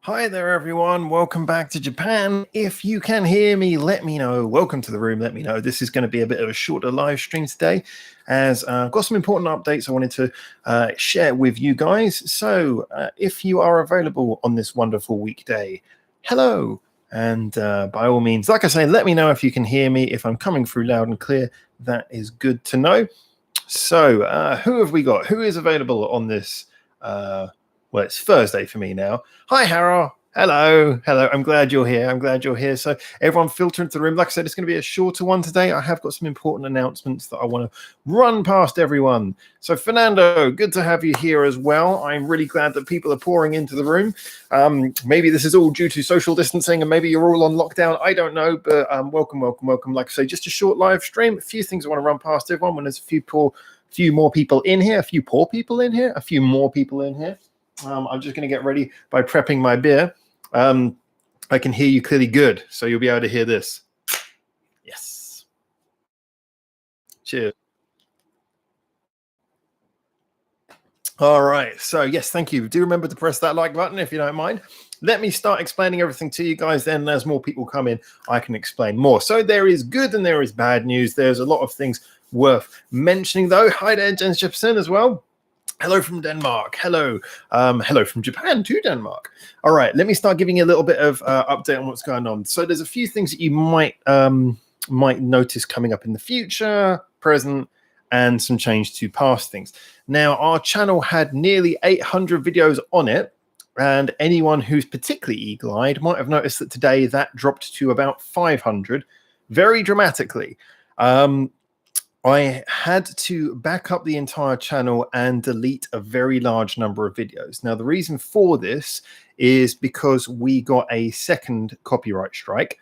Hi there, everyone. Welcome back to Japan. If you can hear me, let me know. Welcome to the room. Let me know. This is going to be a bit of a shorter live stream today, as I've got some important updates I wanted to share with you guys. So, if you are available on this wonderful weekday, hello. And by all means, like I say, let me know if you can hear me. If I'm coming through loud and clear, that is good to know. So, who have we got? Who is available on this? Well, it's Thursday for me now. Hi, Harold. Hello. I'm glad you're here. So everyone filter into the room. Like I said, it's going to be a shorter one today. I have got some important announcements that I want to run past everyone. So Fernando, good to have you here as well. I'm really glad that people are pouring into the room. Maybe this is all due to social distancing and maybe you're all on lockdown. I don't know, but welcome. Like I say, just a short live stream. A few things I want to run past everyone when there's a few more people in here, a few more people in here. I'm just going to get ready by prepping my beer. I can hear you clearly good, so you'll be able to hear this. Yes. Cheers. All right. So, yes, thank you. Do remember to press that like button if you don't mind. Let me start explaining everything to you guys. Then as more people come in, I can explain more. So there is good and there is bad news. There's a lot of things worth mentioning, though. Hi there, Jens Jepsen as well. Hello from Denmark. Hello from Japan to Denmark. All right, let me start giving you a little bit of update on what's going on. So there's a few things that you might notice coming up in the future, present, and some change to past things. Now, our channel had nearly 800 videos on it, and anyone who's particularly eagle-eyed might have noticed that today that dropped to about 500, very dramatically. I had to back up the entire channel and delete a very large number of videos. Now, the reason for this is because we got a second copyright strike,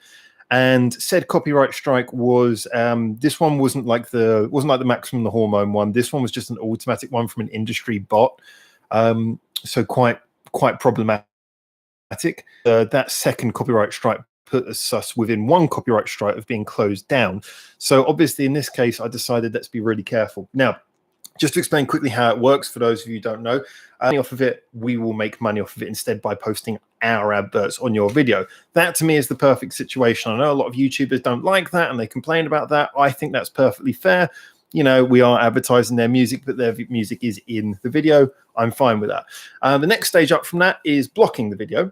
and said copyright strike was this one wasn't like the Maximum the Hormone one. This one was just an automatic one from an industry bot, so quite problematic. That second copyright strike put us within one copyright strike of being closed down. So obviously in this case, I decided let's be really careful. Now, just to explain quickly how it works for those of you who don't know, off of it, we will make money off of it instead by posting our adverts on your video. That to me is the perfect situation. I know a lot of YouTubers don't like that and they complain about that. I think that's perfectly fair. You know, we are advertising their music, but their music is in the video. I'm fine with that. The next stage up from that is blocking the video.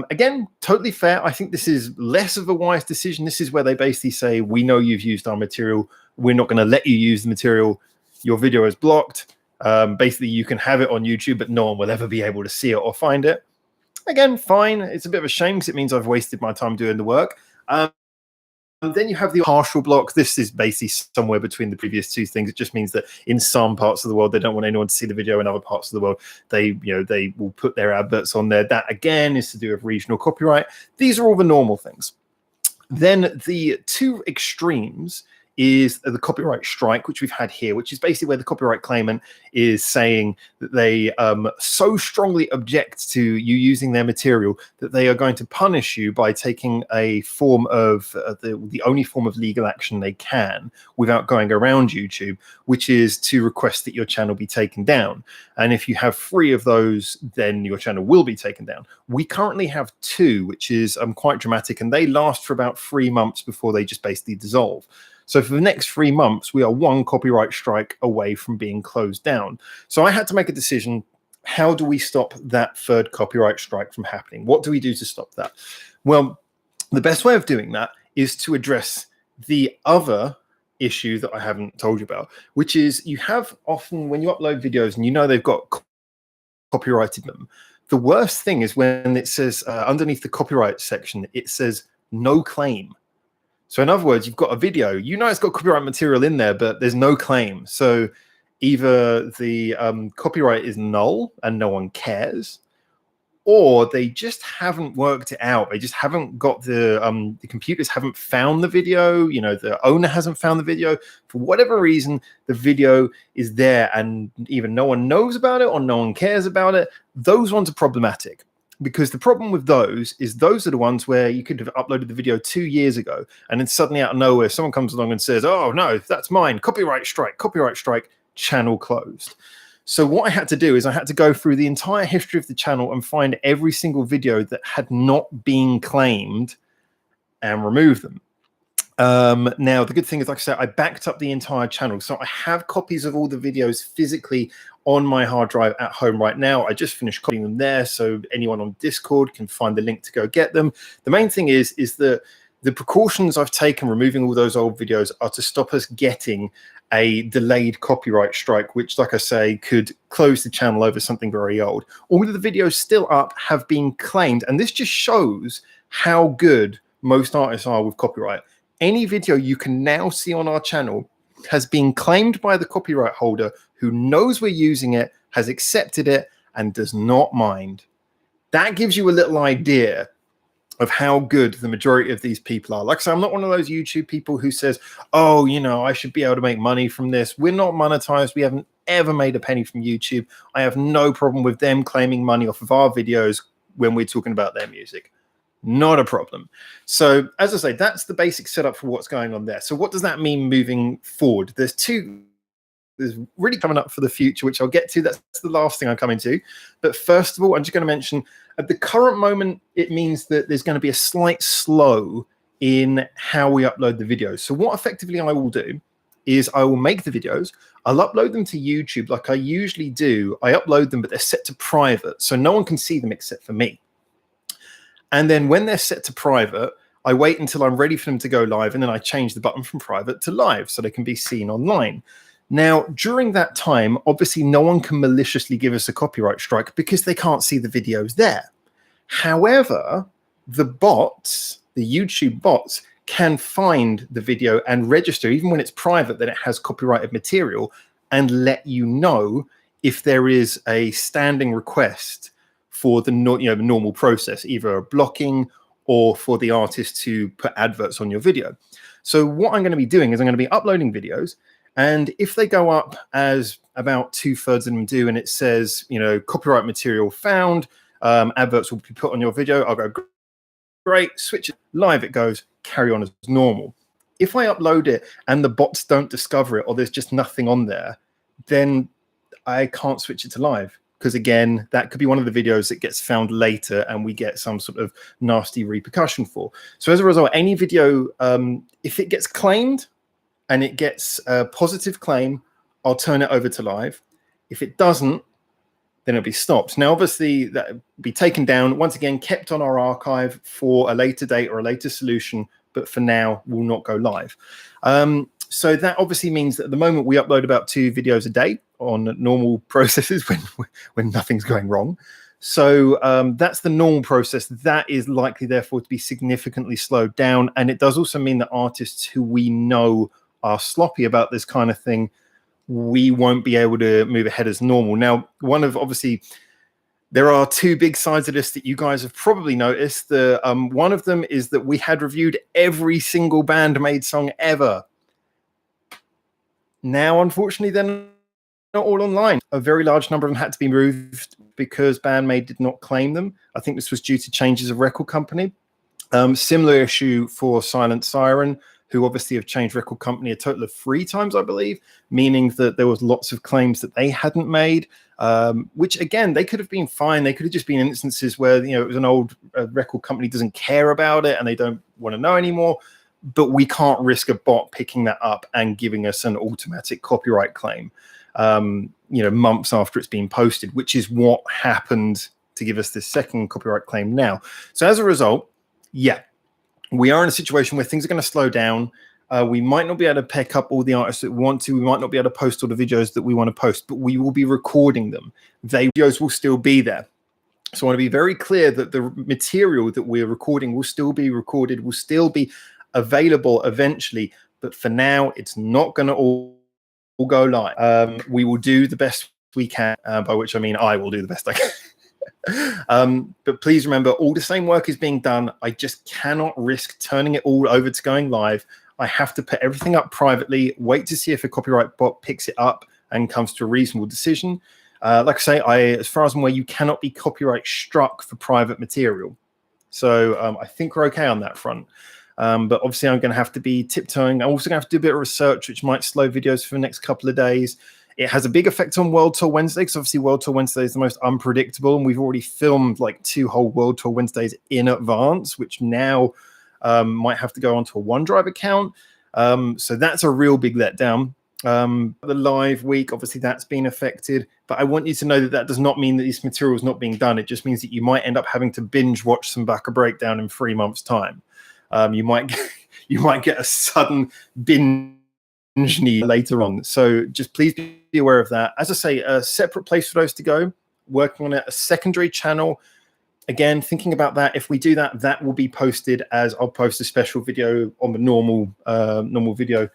Again, totally fair. I think this is less of a wise decision. This is where they basically say, we know you've used our material. We're not going to let you use the material. Your video is blocked. Basically, you can have it on YouTube, but no one will ever be able to see it or find it. Again, fine. It's a bit of a shame because it means I've wasted my time doing the work. And then you have the partial block. This is basically somewhere between the previous two things. It just means that in some parts of the world, they don't want anyone to see the video. In other parts of the world, they will put their adverts on there. That, again, is to do with regional copyright. These are all the normal things. Then the two extremes is the copyright strike, which we've had here, which is basically where the copyright claimant is saying that they so strongly object to you using their material that they are going to punish you by taking a form of the only form of legal action they can without going around YouTube, which is to request that your channel be taken down. And if you have 3 of those, then your channel will be taken down. We currently have 2, which is quite dramatic, and they last for about 3 months before they just basically dissolve. So for the next 3 months, we are 1 copyright strike away from being closed down. So I had to make a decision. How do we stop that third copyright strike from happening? What do we do to stop that? Well, the best way of doing that is to address the other issue that I haven't told you about, which is you have often, when you upload videos and you know they've got copyrighted them, the worst thing is when it says underneath the copyright section, it says no claim. So in other words, you've got a video, you know it's got copyright material in there, but there's no claim. So either the copyright is null and no one cares, or they just haven't worked it out. They just haven't got the computers haven't found the video. You know, the owner hasn't found the video. For whatever reason, the video is there and either no one knows about it or no one cares about it. Those ones are problematic. Because the problem with those are the ones where you could have uploaded the video 2 years ago, and then suddenly out of nowhere, someone comes along and says, oh, no, that's mine. Copyright strike, channel closed. So what I had to do is I had to go through the entire history of the channel and find every single video that had not been claimed and remove them. Now, the good thing is, like I said, I backed up the entire channel. So I have copies of all the videos physically on my hard drive at home right now. I just finished copying them there, so anyone on Discord can find the link to go get them. The main thing is that the precautions I've taken removing all those old videos are to stop us getting a delayed copyright strike, which, like I say, could close the channel over something very old. All of the videos still up have been claimed, and this just shows how good most artists are with copyright. Any video you can now see on our channel has been claimed by the copyright holder who knows we're using it, has accepted it, and does not mind. That gives you a little idea of how good the majority of these people are. Like I said, I'm not one of those YouTube people who says, oh, you know, I should be able to make money from this. We're not monetized. We haven't ever made a penny from YouTube. I have no problem with them claiming money off of our videos when we're talking about their music. Not a problem. So as I say, that's the basic setup for what's going on there. So what does that mean moving forward? There's really coming up for the future, which I'll get to. That's the last thing I'm coming to. But first of all, I'm just going to mention at the current moment, it means that there's going to be a slight slow in how we upload the videos. So what effectively I will do is I will make the videos. I'll upload them to YouTube like I usually do. I upload them, but they're set to private. So no one can see them except for me. And then when they're set to private, I wait until I'm ready for them to go live, and then I change the button from private to live so they can be seen online. Now, during that time, obviously no one can maliciously give us a copyright strike because they can't see the videos there. However, the bots, the YouTube bots, can find the video and register, even when it's private, that it has copyrighted material, and let you know if there is a standing request for the normal process, either blocking or for the artist to put adverts on your video. So what I'm going to be doing is I'm going to be uploading videos, and if they go up as about 2/3 of them do, and it says, you know, copyright material found, adverts will be put on your video, I'll go, great, switch it, live it goes, carry on as normal. If I upload it and the bots don't discover it, or there's just nothing on there, then I can't switch it to live. Because again, that could be one of the videos that gets found later and we get some sort of nasty repercussion for. So as a result, any video, if it gets claimed and it gets a positive claim, I'll turn it over to live. If it doesn't, then it'll be stopped. Now, obviously, that will be taken down, once again, kept on our archive for a later date or a later solution, but for now, will not go live. So that obviously means that at the moment we upload about 2 videos a day on normal processes when nothing's going wrong. So that's the normal process. That is likely, therefore, to be significantly slowed down. And it does also mean that artists who we know are sloppy about this kind of thing, we won't be able to move ahead as normal. Now, obviously, there are 2 big sides of this that you guys have probably noticed. One of them is that we had reviewed every single Band-Maid song ever. Now, unfortunately, they're not all online. A very large number of them had to be removed because Band-Maid did not claim them. I think this was due to changes of record company. Similar issue for Silent Siren, who obviously have changed record company a total of 3 times, I believe, meaning that there was lots of claims that they hadn't made, which, again, they could have been fine. They could have just been instances where, you know, it was an old record company doesn't care about it and they don't want to know anymore. But we can't risk a bot picking that up and giving us an automatic copyright claim, you know, months after it's been posted, which is what happened to give us this second copyright claim now. So as a result, yeah, we are in a situation where things are going to slow down. We might not be able to pick up all the artists that we want to. We might not be able to post all the videos that we want to post, but we will be recording them. The videos will still be there. So I want to be very clear that the material that we're recording will still be recorded, will still be available eventually, but for now it's not going to all go live. We will do the best we can, by which I mean I will do the best I can. But please remember, all the same work is being done. I just cannot risk turning it all over to going live. I have to put everything up privately, wait to see if a copyright bot picks it up and comes to a reasonable decision. Like I say, as far as I'm aware, you cannot be copyright struck for private material. So I think we're okay on that front. But obviously I'm going to have to be tiptoeing. I'm also going to have to do a bit of research, which might slow videos for the next couple of days. It has a big effect on World Tour Wednesday, because obviously World Tour Wednesday is the most unpredictable, and we've already filmed like 2 whole World Tour Wednesdays in advance, which now might have to go onto a OneDrive account. So that's a real big letdown. The live week, obviously that's been affected, but I want you to know that that does not mean that this material is not being done. It just means that you might end up having to binge watch some Backer Breakdown in 3 months' time. You might get a sudden binge need later on. So just please be aware of that. As I say, a separate place for those to go, working on it, a secondary channel. Again, thinking about that, if we do that, that will be posted as I'll post a special video on the normal video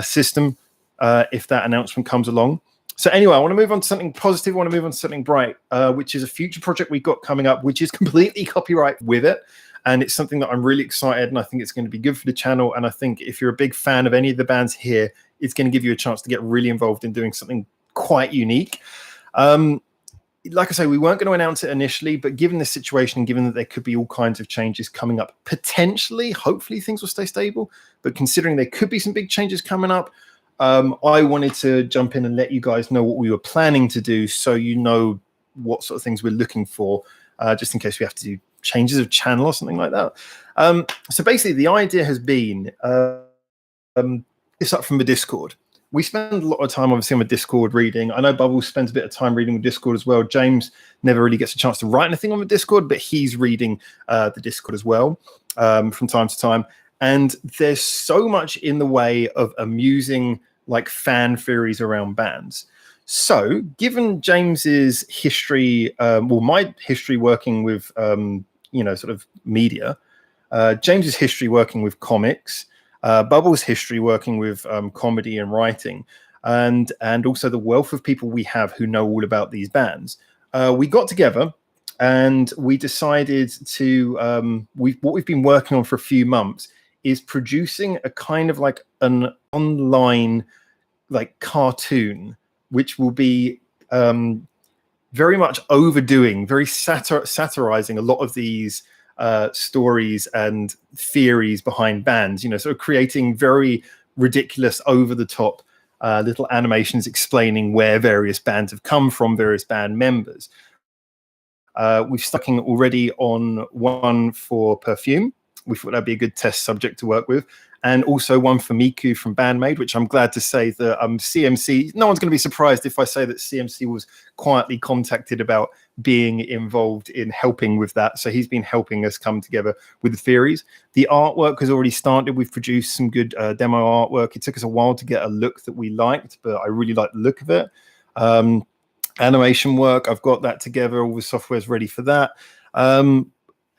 system if that announcement comes along. So anyway, I want to move on to something positive. I want to move on to something bright, which is a future project we've got coming up, which is completely copyright with it. And it's something that I'm really excited, and I think it's going to be good for the channel. And I think if you're a big fan of any of the bands here, it's going to give you a chance to get really involved in doing something quite unique. Like I say, we weren't going to announce it initially, but given this situation and given that there could be all kinds of changes coming up, potentially, hopefully things will stay stable. But considering there could be some big changes coming up, I wanted to jump in and let you guys know what we were planning to do, so you know what sort of things we're looking for, just in case we have to do changes of channel or something like that. So basically, the idea has been it's up from the Discord. We spend a lot of time, obviously, on the Discord reading. I know Bubbles spends a bit of time reading the Discord as well. James never really gets a chance to write anything on the Discord, but he's reading the Discord as well from time to time. And there's so much in the way of amusing, like, fan theories around bands. So, given James's history, my history working with, sort of media, James's history working with comics, Bubbles' history working with comedy and writing, and also the wealth of people we have who know all about these bands, we got together and we decided to what we've been working on for a few months is producing a kind of like an online like cartoon, which will be very much overdoing, very satirizing a lot of these stories and theories behind bands, sort of creating very ridiculous, over-the-top little animations explaining where various bands have come from, various band members. We've stuck in already on one for Perfume. We thought that'd be a good test subject to work with. And also one for Miku from Bandmade, which I'm glad to say that CMC, no one's going to be surprised if I say that CMC was quietly contacted about being involved in helping with that. So he's been helping us come together with the theories. The artwork has already started. We've produced some good demo artwork. It took us a while to get a look that we liked, but I really like the look of it. Animation work, I've got that together. All the software's ready for that.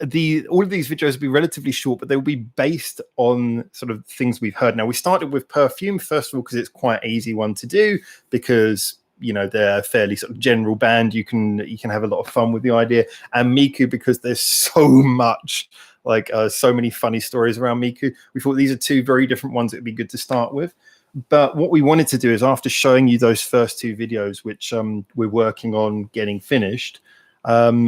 All of these videos will be relatively short, but they will be based on sort of things we've heard. Now, we started with Perfume, first of all, because it's quite an easy one to do, because they're a fairly sort of general band. You can have a lot of fun with the idea. And Miku, because there's so much, so many funny stories around Miku. We thought these are 2 very different ones that would be good to start with. But what we wanted to do is, after showing you those first 2 videos, which we're working on getting finished,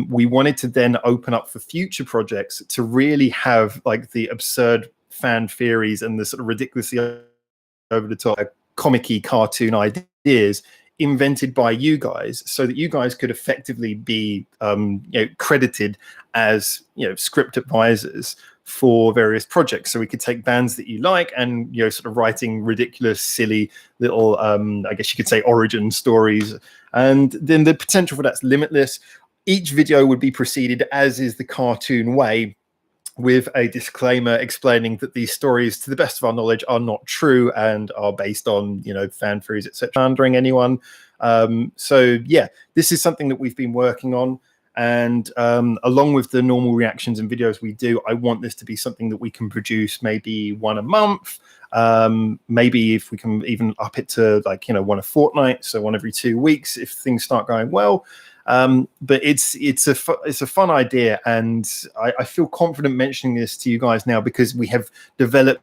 we wanted to then open up for future projects to really have like the absurd fan theories and the sort of ridiculously over the top comic-y cartoon ideas invented by you guys, so that you guys could effectively be credited as script advisors for various projects. So we could take bands that you like and sort of writing ridiculous, silly little I guess you could say origin stories, and then the potential for that's limitless. Each video would be preceded, as is the cartoon way, with a disclaimer explaining that these stories, to the best of our knowledge, are not true and are based on, fan theories, etc. Pandering anyone. So yeah, this is something that we've been working on. And along with the normal reactions and videos we do, I want this to be something that we can produce maybe 1 a month. Maybe if we can even up it to 1 a fortnight, so 1 every 2 weeks if things start going well. But it's a fun idea, and I feel confident mentioning this to you guys now because we have developed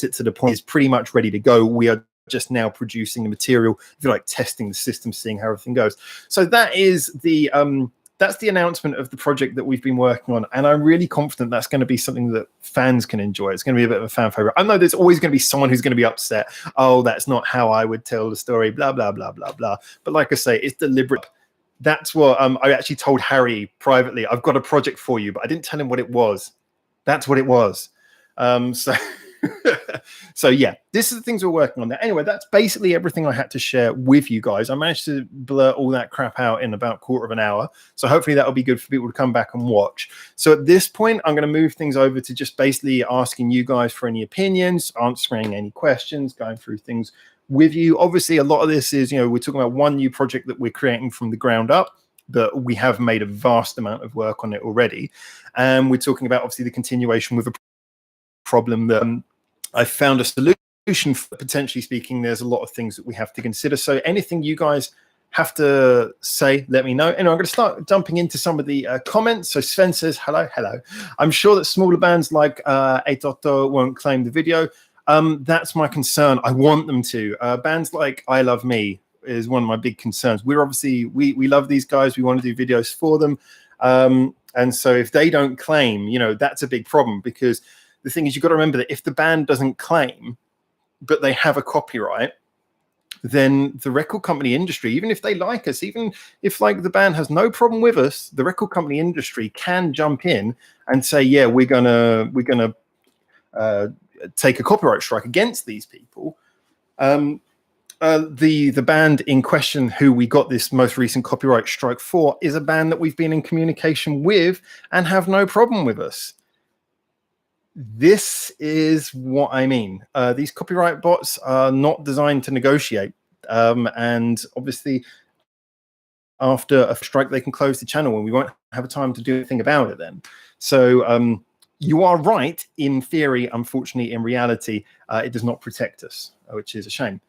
it to the point it's pretty much ready to go. We are just now producing the material, if you like, testing the system, seeing how everything goes. So that is the that's the announcement of the project that we've been working on. And I'm really confident that's going to be something that fans can enjoy. It's going to be a bit of a fan favorite. I know there's always going to be someone who's going to be upset. Oh, that's not how I would tell the story, blah, blah, blah, blah, blah. But like I say, it's deliberate. That's what I actually told Harry privately. I've got a project for you, but I didn't tell him what it was. That's what it was. So yeah, this is the things we're working on there. Anyway, that's basically everything I had to share with you guys. I managed to blur all that crap out in about a quarter of an hour. So hopefully that'll be good for people to come back and watch. So at this point, I'm going to move things over to just basically asking you guys for any opinions, answering any questions, going through things with you. Obviously, a lot of this is, we're talking about one new project that we're creating from the ground up, but we have made a vast amount of work on it already. And we're talking about, obviously, the continuation with a problem that I found a solution for. Potentially speaking, there's a lot of things that we have to consider. So anything you guys have to say, let me know. Anyway, I'm going to start dumping into some of the comments. So Sven says, hello. I'm sure that smaller bands like Etoto won't claim the video. That's my concern. I want them to. Bands like I Love Me is one of my big concerns. We're obviously, we love these guys. We want to do videos for them. And so if they don't claim, that's a big problem, because the thing is, you've got to remember that if the band doesn't claim, but they have a copyright, then the record company industry, even if they like us, even if like the band has no problem with us, the record company industry can jump in and say, yeah, we're gonna take a copyright strike against these people. The band in question, who we got this most recent copyright strike for, is a band that we've been in communication with and have no problem with us. This is what I mean. These copyright bots are not designed to negotiate. And obviously, after a strike, they can close the channel and we won't have a time to do anything about it then. So you are right in theory. Unfortunately, in reality, it does not protect us, which is a shame.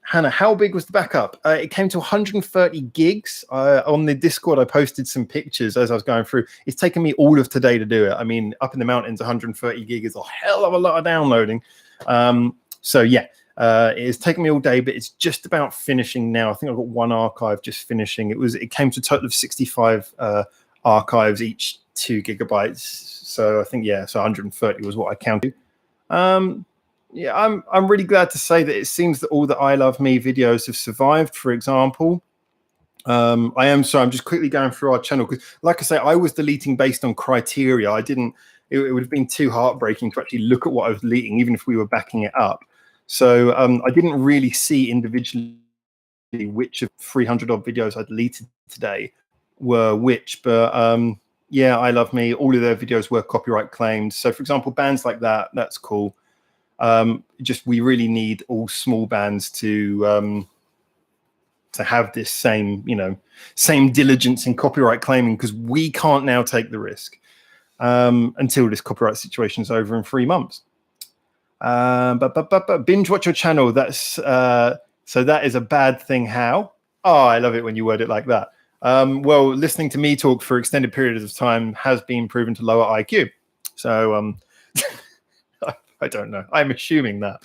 Hannah, how big was the backup? It came to 130 gigs. On the Discord, I posted some pictures as I was going through. It's taken me all of today to do it. I mean, up in the mountains, 130 gig is a hell of a lot of downloading. So yeah, it has taken me all day, but it's just about finishing now. I think I've got one archive just finishing. It came to a total of 65 archives, each 2 gigabytes. So I think, so 130 was what I counted. Yeah, I'm really glad to say that it seems that all the I Love Me videos have survived, for example. I'm just quickly going through our channel, because like I say, I was deleting based on criteria. It would have been too heartbreaking to actually look at what I was deleting, even if we were backing it up. So I didn't really see individually which of 300 odd videos I deleted today were which, but yeah, I Love Me, all of their videos were copyright claimed. So for example, bands like that, that's cool. We really need all small bands to have this same diligence in copyright claiming, because we can't now take the risk until this copyright situation is over in 3 months. But binge watch your channel. That's so that is a bad thing. How? Oh, I love it when you word it like that. Well, listening to me talk for extended periods of time has been proven to lower IQ. So I don't know. I'm assuming that.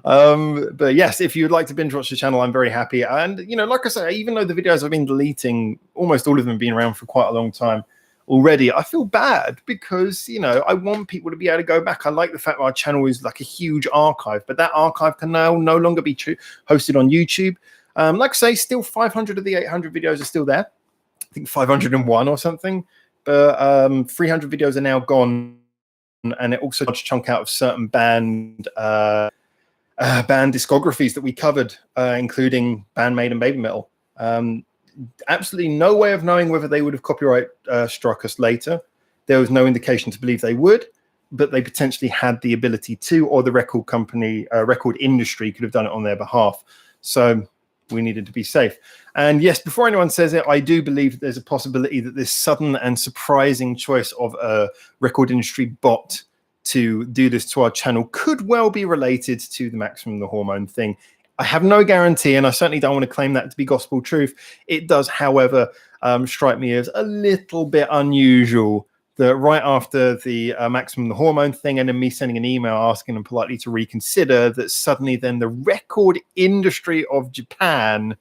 But yes, if you'd like to binge watch the channel, I'm very happy. And, like I say, even though the videos I've been deleting, almost all of them have been around for quite a long time already, I feel bad because, I want people to be able to go back. I like the fact that our channel is like a huge archive, but that archive can now no longer be hosted on YouTube. Like I say, still 500 of the 800 videos are still there. I think 501 or something. But 300 videos are now gone. And it also large chunk out of certain band discographies that we covered, including Bandmade and Baby Metal. Absolutely no way of knowing whether they would have copyright struck us later. There was no indication to believe they would, but they potentially had the ability to, or the record company, record industry could have done it on their behalf. So we needed to be safe. And yes, before anyone says it, I do believe that there's a possibility that this sudden and surprising choice of a record industry bot to do this to our channel could well be related to the Maximum the Hormone thing. I have no guarantee, and I certainly don't want to claim that to be gospel truth. It does, however, strike me as a little bit unusual that right after the Maximum the Hormone thing, and then me sending an email asking them politely to reconsider, that suddenly then the record industry of Japan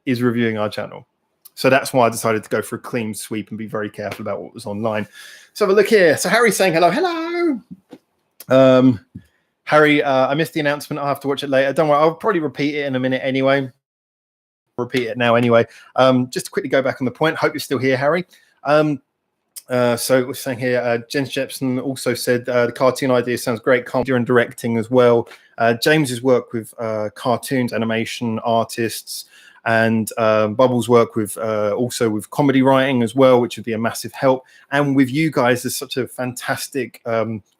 is reviewing our channel. So that's why I decided to go for a clean sweep and be very careful about what was online. So have a look here. So Harry's saying hello. Harry, I missed the announcement. I'll have to watch it later. Don't worry. I'll probably repeat it in a minute anyway. Repeat it now anyway. Just to quickly go back on the point. Hope you're still here, Harry. So we're saying here, Jens Jepson also said the cartoon idea sounds great. Comedy and directing as well. James's work with cartoons, animation artists, and Bubbles' work with also with comedy writing as well, which would be a massive help. And with you guys, there's such a fantastic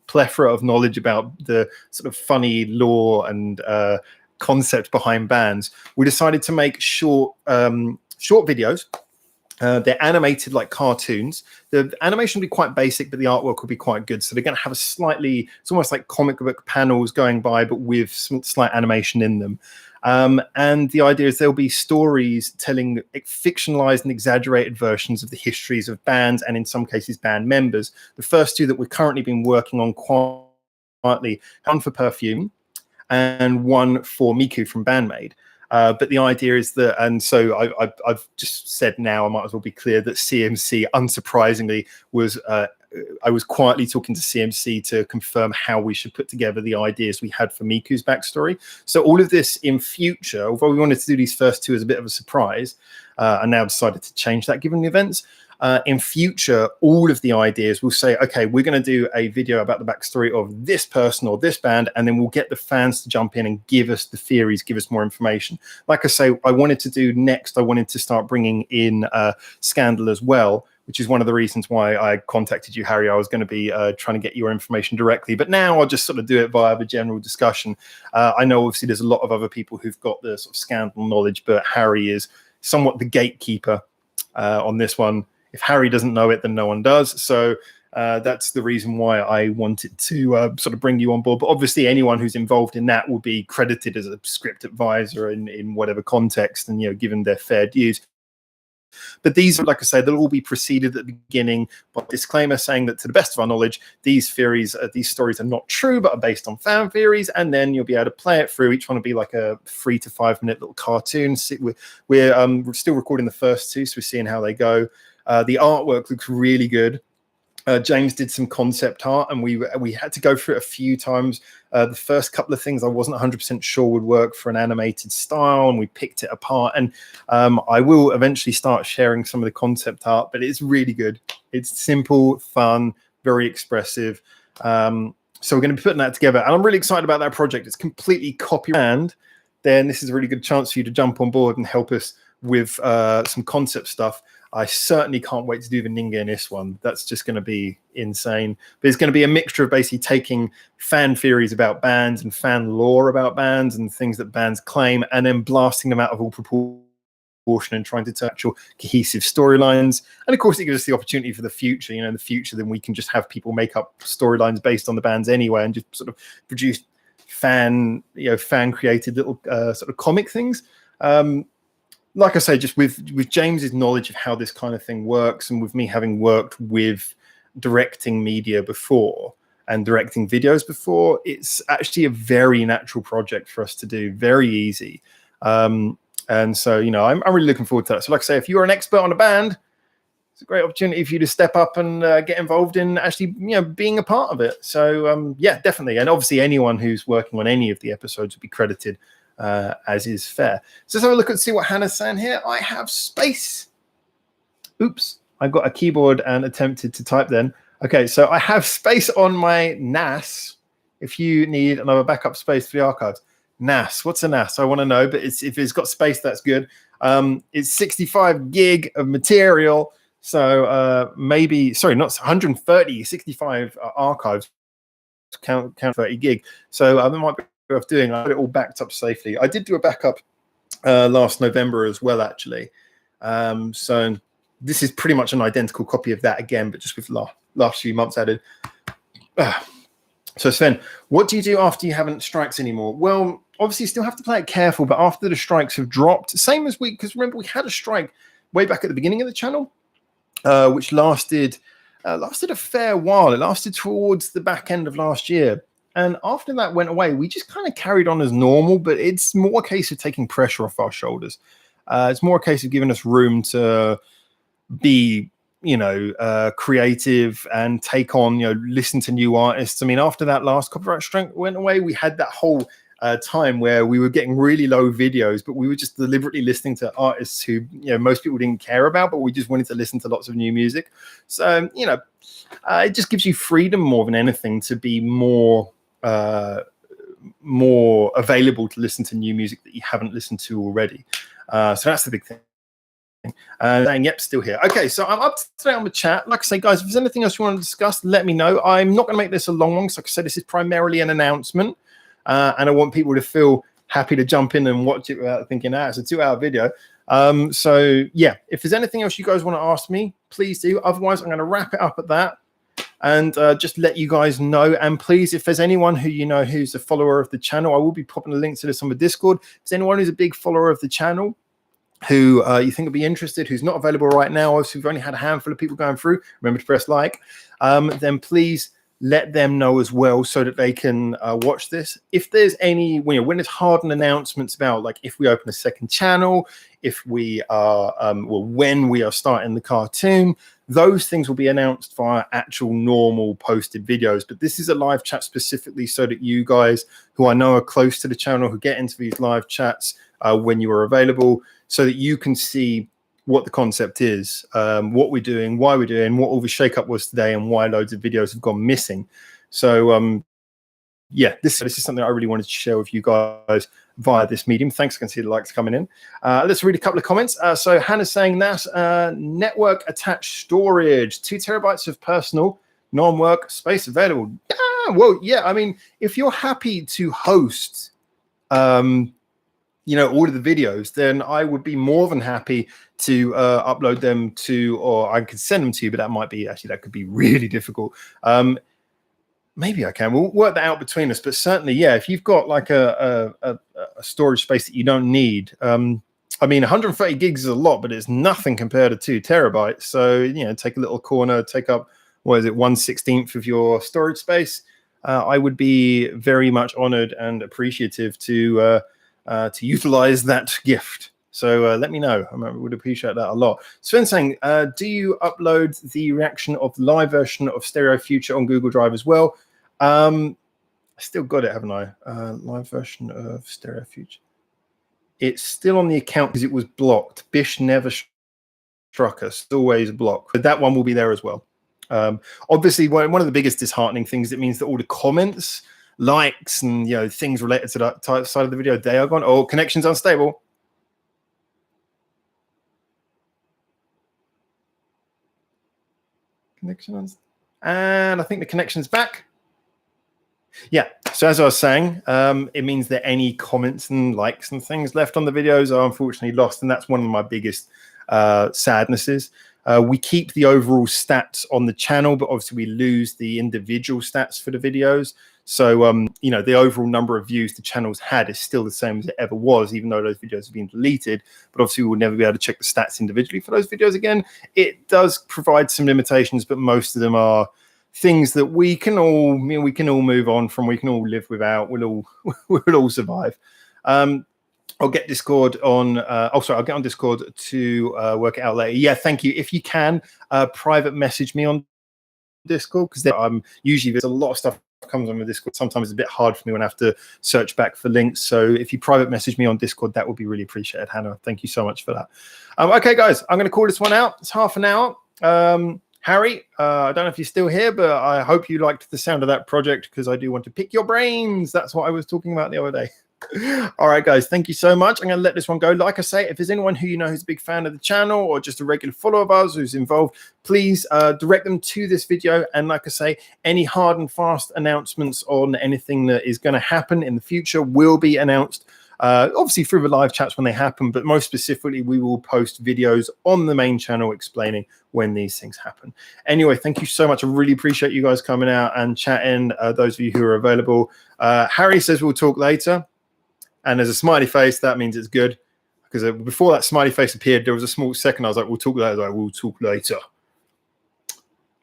plethora of knowledge about the sort of funny lore and concept behind bands. We decided to make short videos. They're animated like cartoons. The animation will be quite basic, but the artwork will be quite good. So they're going to have a slightly, it's almost like comic book panels going by, but with some slight animation in them. And the idea is there'll be stories telling fictionalized and exaggerated versions of the histories of bands, and in some cases band members. The first two that we've currently been working on quietly, one for Perfume and one for Miku from Bandmade. But the idea is that, and so I've just said now, I might as well be clear that CMC, unsurprisingly, was I was quietly talking to CMC to confirm how we should put together the ideas we had for Miku's backstory. So all of this in future, although we wanted to do these first two as a bit of a surprise, I now decided to change that given the events. In future, all of the ideas will say, okay, we're going to do a video about the backstory of this person or this band, and then we'll get the fans to jump in and give us the theories, give us more information. Like I say, I wanted to start bringing in Scandal as well, which is one of the reasons why I contacted you, Harry. I was going to be trying to get your information directly, but now I'll just sort of do it via the general discussion. I know obviously there's a lot of other people who've got the sort of Scandal knowledge, but Harry is somewhat the gatekeeper on this one. If Harry doesn't know it, then no one does. So that's the reason why I wanted to sort of bring you on board. But obviously anyone who's involved in that will be credited as a script advisor in whatever context and, you know, given their fair dues. But these, like I say, they'll all be preceded at the beginning by a disclaimer saying that to the best of our knowledge, these theories, these stories are not true, but are based on fan theories. And then you'll be able to play it through. Each one will be like a 3 to 5 minute little cartoon. We're still recording the first two, so we're seeing how they go. The artwork looks really good. James did some concept art, and we had to go through it a few times. The first couple of things I wasn't 100% sure would work for an animated style, and we picked it apart. And I will eventually start sharing some of the concept art, but it's really good. It's simple, fun, very expressive. So we're going to be putting that together, and I'm really excited about that project. It's completely copyrighted. Then this is a really good chance for you to jump on board and help us with some concept stuff. I certainly can't wait to do the Ninja in this one. That's just going to be insane. But it's going to be a mixture of basically taking fan theories about bands and fan lore about bands and things that bands claim, and then blasting them out of all proportion and trying to tell actual cohesive storylines. And of course, it gives us the opportunity for the future. You know, in the future, then we can just have people make up storylines based on the bands anyway, and just sort of produce fan created little sort of comic things. Like I say, just with James's knowledge of how this kind of thing works, and with me having worked with directing media before and directing videos before, it's actually a very natural project for us to do, very easy. And so, you know, I'm really looking forward to that. So like I say, if you're an expert on a band, it's a great opportunity for you to step up and get involved in actually, you know, being a part of it. So yeah, definitely. And obviously anyone who's working on any of the episodes will be credited as is fair. So let's have a look and see what Hannah's saying here. I have space. Oops, I got a keyboard and attempted to type then. Okay, so I have space on my NAS if you need another backup space for the archives. NAS, what's a NAS? I want to know, but if it's got space, that's good. It's 65 gig of material. So maybe, sorry, not 130, 65 archives, count 30 gig. So that might be worth doing. I got it all backed up safely. I did do a backup last November as well, actually. So this is pretty much an identical copy of that again, but just with last few months added. So Sven, what do you do after you haven't strikes anymore? Well, obviously you still have to play it careful, but after the strikes have dropped, same as because remember we had a strike way back at the beginning of the channel, which lasted a fair while. It lasted towards the back end of last year. And after that went away, we just kind of carried on as normal, but it's more a case of taking pressure off our shoulders. It's more a case of giving us room to be, creative and take on, listen to new artists. I mean, after that last copyright strike went away, we had that whole time where we were getting really low videos, but we were just deliberately listening to artists who, most people didn't care about, but we just wanted to listen to lots of new music. So, it just gives you freedom more than anything to be more available to listen to new music that you haven't listened to already. So that's the big thing. And yep, still here. Okay, so I'm up to date on the chat. Like I say, guys, if there's anything else you want to discuss, let me know. I'm not going to make this a long one, because like I said, this is primarily an announcement, and I want people to feel happy to jump in and watch it without thinking, it's a 2-hour video. So yeah, if there's anything else you guys want to ask me, please do. Otherwise, I'm going to wrap it up at that and just let you guys know. And please, if there's anyone who who's a follower of the channel, I will be popping a link to this on the Discord. If there's anyone who's a big follower of the channel who you think would be interested, who's not available right now, obviously we've only had a handful of people going through, remember to press like, then please let them know as well, so that they can watch this. If there's any, when it's hard announcements about, like, if we open a second channel, if we are, when we are starting the cartoon, those things will be announced via actual normal posted videos. But this is a live chat specifically so that you guys who I know are close to the channel, who get into these live chats when you are available, so that you can see what the concept is, what we're doing, why we're doing, what all the shakeup was today, and why loads of videos have gone missing. So yeah, this is something I really wanted to share with you guys via this medium. Thanks, I can see the likes coming in. Let's read a couple of comments. So Hannah's saying that network attached storage, 2 terabytes of personal non-work space available. Well, yeah, I mean, if you're happy to host all of the videos, then I would be more than happy to upload them to, or I could send them to you, but that could be really difficult. Maybe I can. We'll work that out between us. But certainly, yeah, if you've got like a storage space that you don't need, I mean, 130 gigs is a lot, but it's nothing compared to 2 terabytes. So, take a little corner, take up, 1/16 of your storage space. I would be very much honored and appreciative to utilize that gift. So let me know. I would appreciate that a lot. Sven saying, do you upload the reaction of the live version of Stereo Future on Google Drive as well? I still got it, haven't I? Live version of Stereo Future. It's still on the account because it was blocked. Bish never struck us. Always blocked. But that one will be there as well. Obviously, one of the biggest disheartening things, it means that all the comments, likes, and things related to that side of the video, they are gone. Oh, connection's unstable. And I think the connection's back. Yeah, so as I was saying, it means that any comments and likes and things left on the videos are unfortunately lost, and that's one of my biggest sadnesses. We keep the overall stats on the channel, but obviously we lose the individual stats for the videos. So, the overall number of views the channel's had is still the same as it ever was, even though those videos have been deleted. But obviously, we'll never be able to check the stats individually for those videos again. It does provide some limitations, but most of them are things that we can all, move on from. We can all live without. We'll all survive. I'll get Discord on. I'll get on Discord to work it out later. Yeah, thank you. If you can, private message me on Discord, because usually there's a lot of stuff comes on the Discord. Sometimes it's a bit hard for me when I have to search back for links. So if you private message me on Discord, that would be really appreciated, Hannah. Thank you so much for that. Okay, guys, I'm going to call this one out. It's half an hour. Harry, I don't know if you're still here, but I hope you liked the sound of that project, because I do want to pick your brains. That's what I was talking about the other day. All right, guys, thank you so much. I'm going to let this one go. Like I say, if there's anyone who who's a big fan of the channel, or just a regular follower of ours who's involved, please direct them to this video. And like I say, any hard and fast announcements on anything that is going to happen in the future will be announced, obviously through the live chats when they happen, but most specifically, we will post videos on the main channel explaining when these things happen. Anyway, thank you so much. I really appreciate you guys coming out and chatting, those of you who are available. Harry says we'll talk later. And there's a smiley face. That means it's good. Because before that smiley face appeared, there was a small second. I was like, we'll talk later. We'll talk later.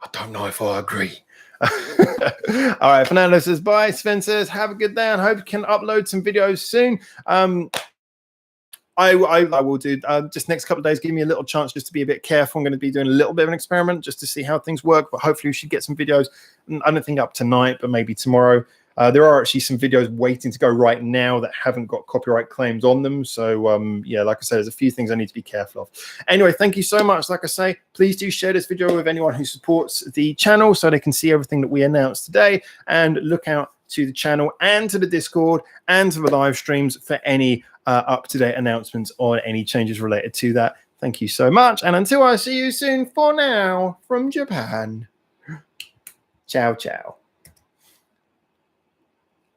I don't know if I agree. All right. Fernando says, bye. Sven says, have a good day, and hope you can upload some videos soon. I will do just next couple of days. Give me a little chance just to be a bit careful. I'm going to be doing a little bit of an experiment just to see how things work. But hopefully, we should get some videos. I don't think up tonight, but maybe tomorrow. There are actually some videos waiting to go right now that haven't got copyright claims on them. So yeah, like I said, there's a few things I need to be careful of. Anyway, thank you so much. Like I say, please do share this video with anyone who supports the channel so they can see everything that we announced today, and look out to the channel and to the Discord and to the live streams for any up-to-date announcements on any changes related to that. Thank you so much. And until I see you soon, for now, from Japan, ciao, ciao.